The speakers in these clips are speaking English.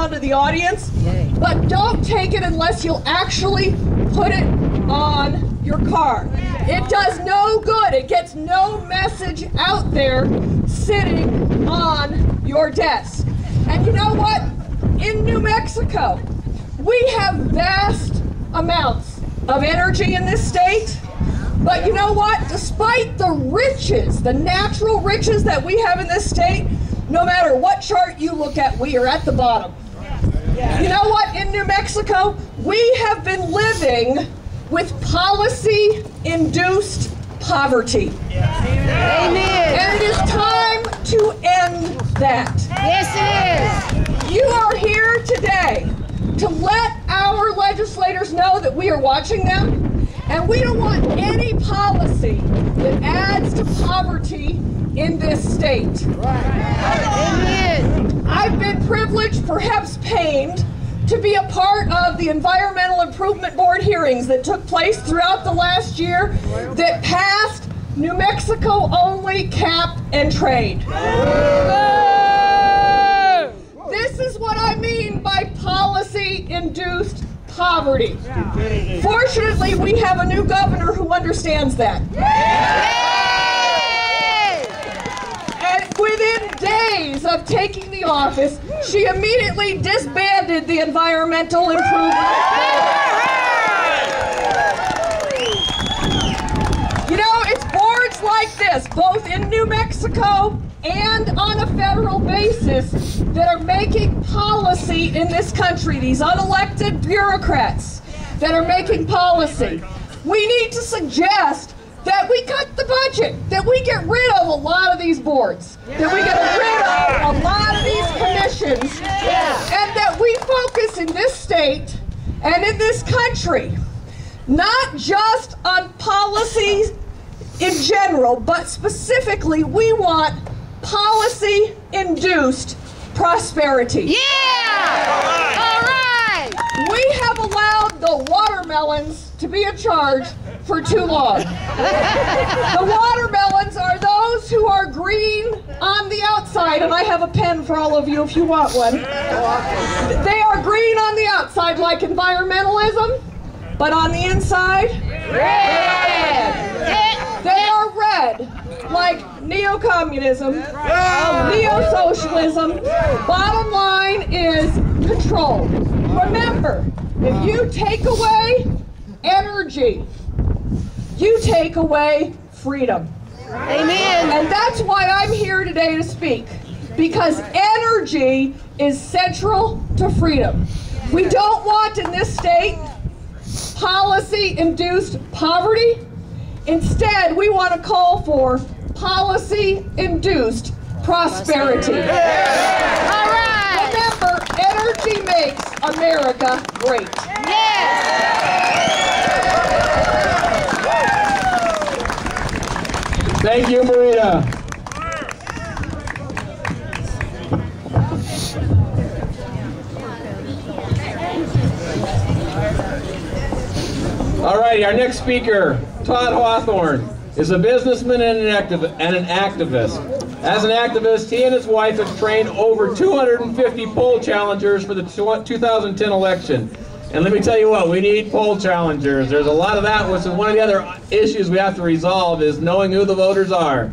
down to the audience, but don't take it unless you'll actually put it on your car. It does no good. It gets no message out there sitting on your desk. And you know what? In New Mexico, we have vast amounts of energy in this state. But you know what? Despite the riches, the natural riches that we have in this state, no matter what chart you look at, we are at the bottom. You know what? In New Mexico, we have been living with policy-induced poverty. Amen. And it is time to end that. Yes, it is. You are here today to let our legislators know that we are watching them. And we don't want any policy that adds to poverty in this state. Amen. I've been privileged, perhaps pained, to be a part of the Environmental Improvement Board hearings that took place throughout the last year that passed New Mexico only cap and trade. This is what I mean by policy-induced poverty. Fortunately, we have a new governor who understands that. And within days of taking the office, she immediately disbanded the Environmental Improvement Board. You know, it's boards like this, both in New Mexico and on a federal basis, that are making policy in this country, these unelected bureaucrats that are making policy. We need to suggest that we cut the budget, that we get rid of a lot of these boards, that we get rid of a lot of these commissions, and that we focus in this state and in this country, not just on policies in general, but specifically we want policy-induced prosperity. Yeah! All right! We have allowed the watermelons to be in charge for too long. The watermelons are those who are green on the outside, and I have a pen for all of you if you want one. They are green on the outside like environmentalism, but on the inside, red. They are red like neo-communism, neo-socialism. Bottom line is control. Remember, if you take away energy, you take away freedom. Amen. And that's why I'm here today to speak, because energy is central to freedom. We don't want in this state policy-induced poverty. Instead, we want to call for policy-induced prosperity. All right. Remember, energy makes America great. Yes. Thank you, Marita. All righty, our next speaker, Todd Hawthorne, is a businessman and an activist. As an activist, he and his wife have trained over 250 poll challengers for the 2010 election. And let me tell you what, we need poll challengers. There's a lot of that, which is one of the other issues we have to resolve, is knowing who the voters are.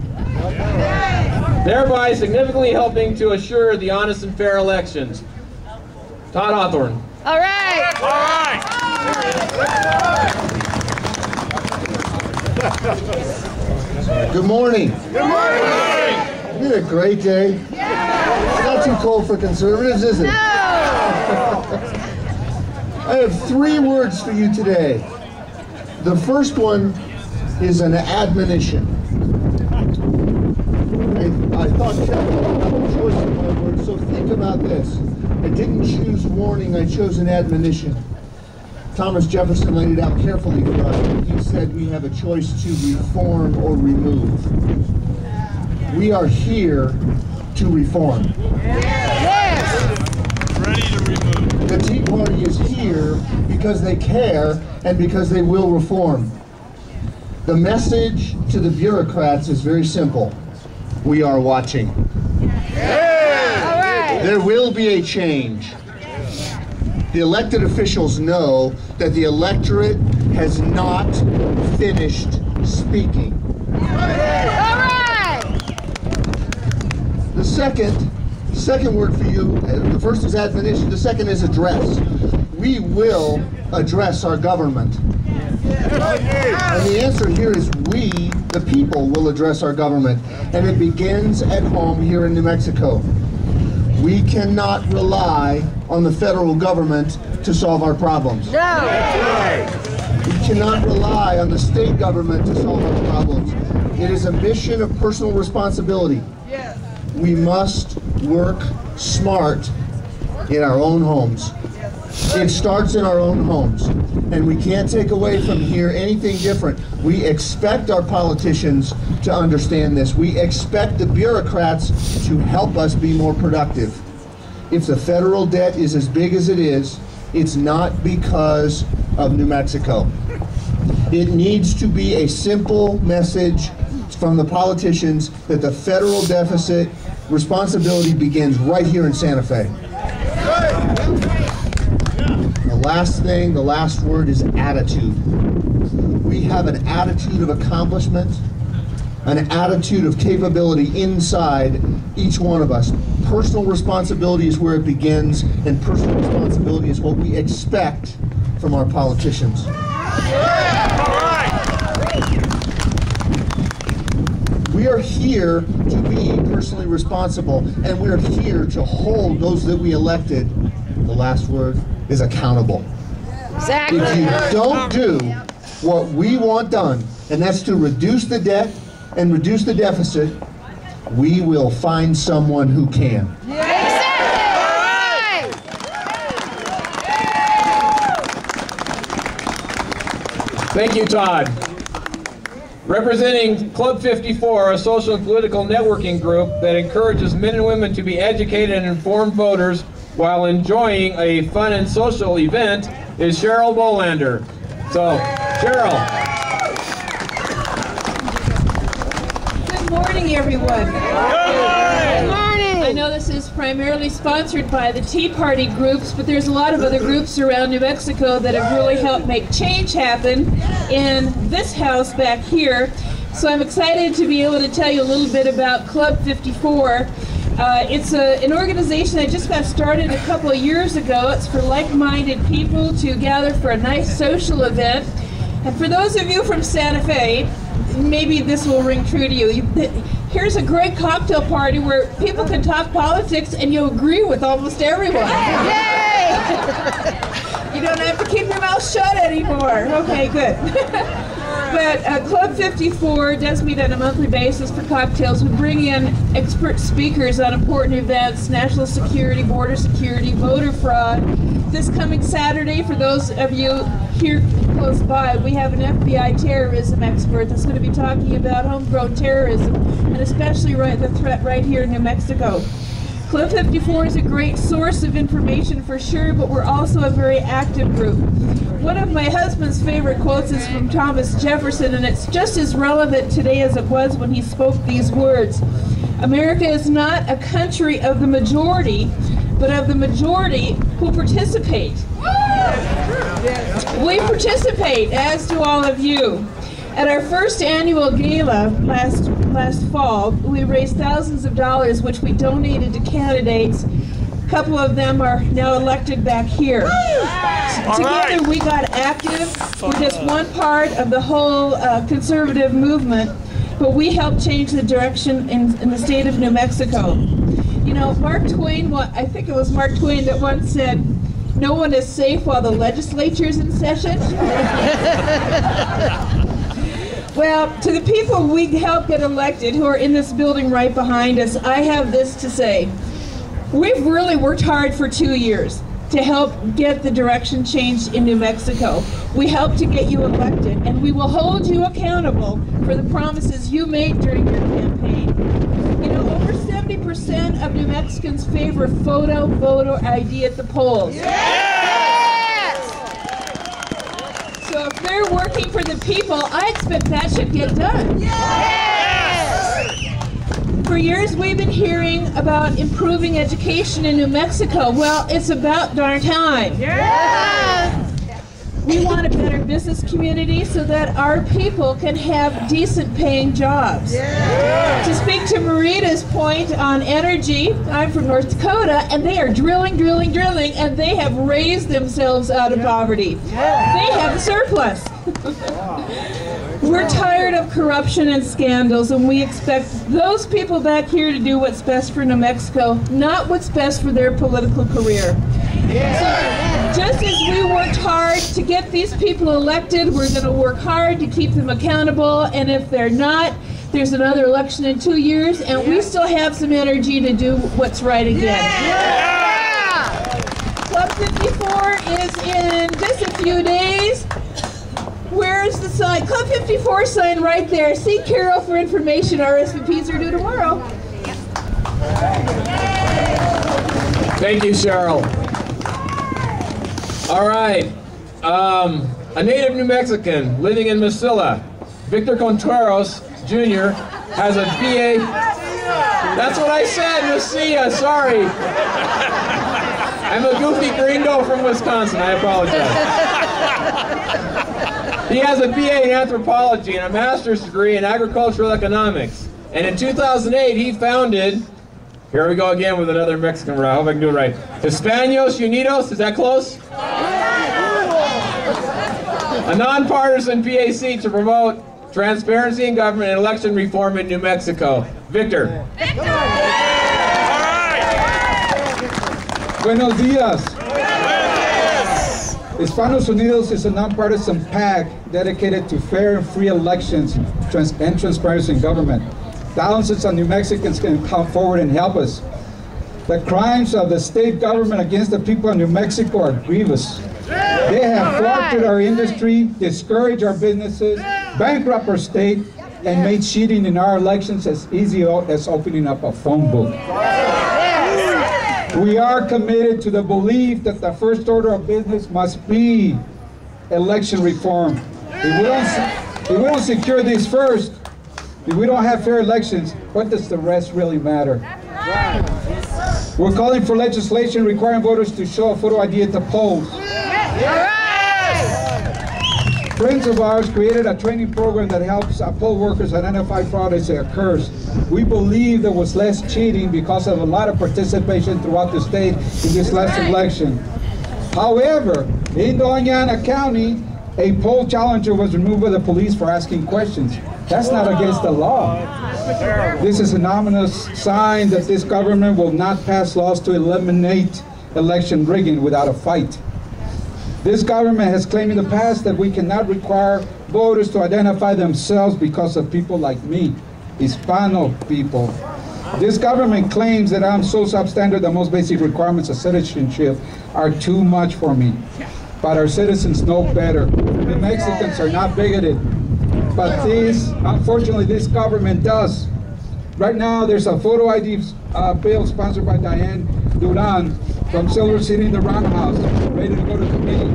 Thereby significantly helping to assure the honest and fair elections. Todd Hawthorne. All right. All right. Good morning. Good morning. Isn't it a great day? It's not too cold for conservatives, is it? No. I have 3 words for you today. The first one is an admonition. I thought carefully about the choice of my words, so think about this. I didn't choose warning, I chose an admonition. Thomas Jefferson laid it out carefully for us. He said we have a choice to reform or remove. We are here to reform. Yes. Ready to remove. The Tea Party is here because they care and because they will reform. The message to the bureaucrats is very simple. We are watching. All right. There will be a change. The elected officials know that the electorate has not finished speaking. All right. The second word for you, the first is admonition, the second is address. We will address our government. And the answer here is we, the people, will address our government. And it begins at home here in New Mexico. We cannot rely on the federal government to solve our problems. No. We cannot rely on the state government to solve our problems. It is a mission of personal responsibility. We must work smart in our own homes. It starts in our own homes, and we can't take away from here anything different. We expect our politicians to understand this. We expect the bureaucrats to help us be more productive. If the federal debt is as big as it is, it's not because of New Mexico. It needs to be a simple message from the politicians that the federal deficit responsibility begins right here in Santa Fe. The last word is attitude. We have an attitude of accomplishment, an attitude of capability inside each one of us. Personal responsibility is where it begins, and personal responsibility is what we expect from our politicians. We are here to be personally responsible, and we are here to hold those that we elected. The last word is accountable. Exactly. If you don't do what we want done, and that's to reduce the debt and reduce the deficit, we will find someone who can. Exactly. Thank you, Todd. Representing Club 54, a social and political networking group that encourages men and women to be educated and informed voters while enjoying a fun and social event, is Cheryl Bolander. So, Cheryl. Good morning, everyone. Good morning. I know this is primarily sponsored by the Tea Party groups, but there's a lot of other groups around New Mexico that have really helped make change happen in this house back here. So I'm excited to be able to tell you a little bit about Club 54. It's an organization that just got started a couple of years ago. It's for like-minded people to gather for a nice social event. And for those of you from Santa Fe, maybe this will ring true to you. Here's a great cocktail party where people can talk politics and you agree with almost everyone. Yay! You don't have to keep your mouth shut anymore. Okay, good. But Club 54 does meet on a monthly basis for cocktails. We bring in expert speakers on important events, national security, border security, voter fraud. This coming Saturday, for those of you here close by, we have an FBI terrorism expert that's going to be talking about homegrown terrorism, and especially the threat right here in New Mexico. Club 54 is a great source of information for sure, but we're also a very active group. One of my husband's favorite quotes is from Thomas Jefferson, and it's just as relevant today as it was when he spoke these words. America is not a country of the majority, but of the majority who participate. We participate, as do all of you. At our first annual gala last fall, we raised thousands of dollars, which we donated to candidates. A couple of them are now elected back here. Together we got active. We're just one part of the whole conservative movement, but we helped change the direction in the state of New Mexico. You know, Mark Twain, I think it was Mark Twain that once said, "No one is safe while the legislature is in session." Well, to the people we helped get elected who are in this building right behind us, I have this to say. We've really worked hard for 2 years to help get the direction changed in New Mexico. We helped to get you elected, and we will hold you accountable for the promises you made during your campaign. You know, over 70% of New Mexicans favor photo voter ID at the polls. So if they're working for the people, I expect that should get done. For years we've been hearing about improving education in New Mexico. Well, it's about darn time. We want a better business community so that our people can have decent paying jobs. To speak to Marita's point on energy, I'm from North Dakota, and they are drilling, and they have raised themselves out of poverty. They have a surplus. We're tired of corruption and scandals, and we expect those people back here to do what's best for New Mexico, not what's best for their political career. So, just as we worked hard to get these people elected, we're going to work hard to keep them accountable, and if they're not, there's another election in 2 years, and we still have some energy to do what's right again. Club 54 is in just a few days. Where's the sign? Club 54 sign right there. See Carol for information. RSVPs are due tomorrow. Thank you, Cheryl. All right. A native New Mexican living in Mesilla, Victor Contreras Jr. has a BA. That's what I said, Mesilla, sorry. I'm a goofy gringo from Wisconsin, I apologize. He has a BA in anthropology and a master's degree in agricultural economics. And in 2008, he founded, here we go again with another Mexican route, I hope I can do it right. Hispanos Unidos, is that close? A nonpartisan PAC to promote transparency in government and election reform in New Mexico. Victor. Buenos días. Hispanos Unidos is a nonpartisan PAC dedicated to fair and free elections and transparency in government. Thousands of New Mexicans can come forward and help us. The crimes of the state government against the people of New Mexico are grievous. They have thwarted our industry, discouraged our businesses, bankrupt our state, and made cheating in our elections as easy as opening up a phone book. We are committed to the belief that the first order of business must be election reform. If we don't secure this first, if we don't have fair elections, what does the rest really matter? We're calling for legislation requiring voters to show a photo ID at the polls. Friends of ours created a training program that helps poll workers identify fraud as it occurs. We believe there was less cheating because of a lot of participation throughout the state in this last election. However, in Doña Ana County, a poll challenger was removed by the police for asking questions. That's not against the law. This is an ominous sign that this government will not pass laws to eliminate election rigging without a fight. This government has claimed in the past that we cannot require voters to identify themselves because of people like me, Hispano people. This government claims that I'm so substandard the most basic requirements of citizenship are too much for me. But our citizens know better. The Mexicans are not bigoted. But unfortunately, this government does. Right now, there's a photo ID bill sponsored by Diane Duran from Silver City in the Roundhouse, ready to go to committee.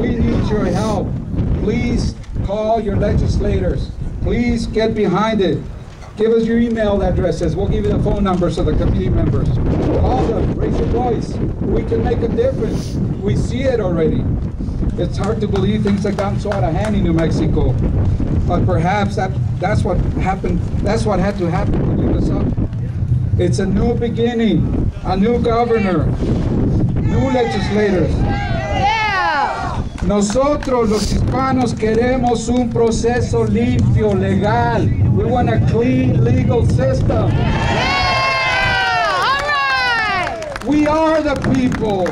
We need your help. Please call your legislators. Please get behind it. Give us your email addresses. We'll give you the phone numbers of the committee members. Call them, raise your voice. We can make a difference. We see it already. It's hard to believe things have gotten so out of hand in New Mexico. But perhaps that's what happened. That's what had to happen to wake us up. It's a new beginning, a new governor, new legislators. Nosotros, los hispanos, queremos un proceso limpio, legal. We want a clean, legal system. All right. We are the people.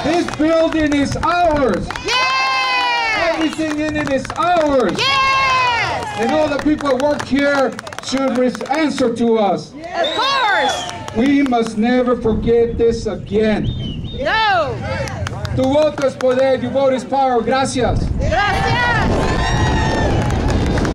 This building is ours. Everything in it is ours. And all the people who work here should answer to us. Of course. We must never forget this again. No. Tu voto es poder, your vote is power. Gracias. Gracias.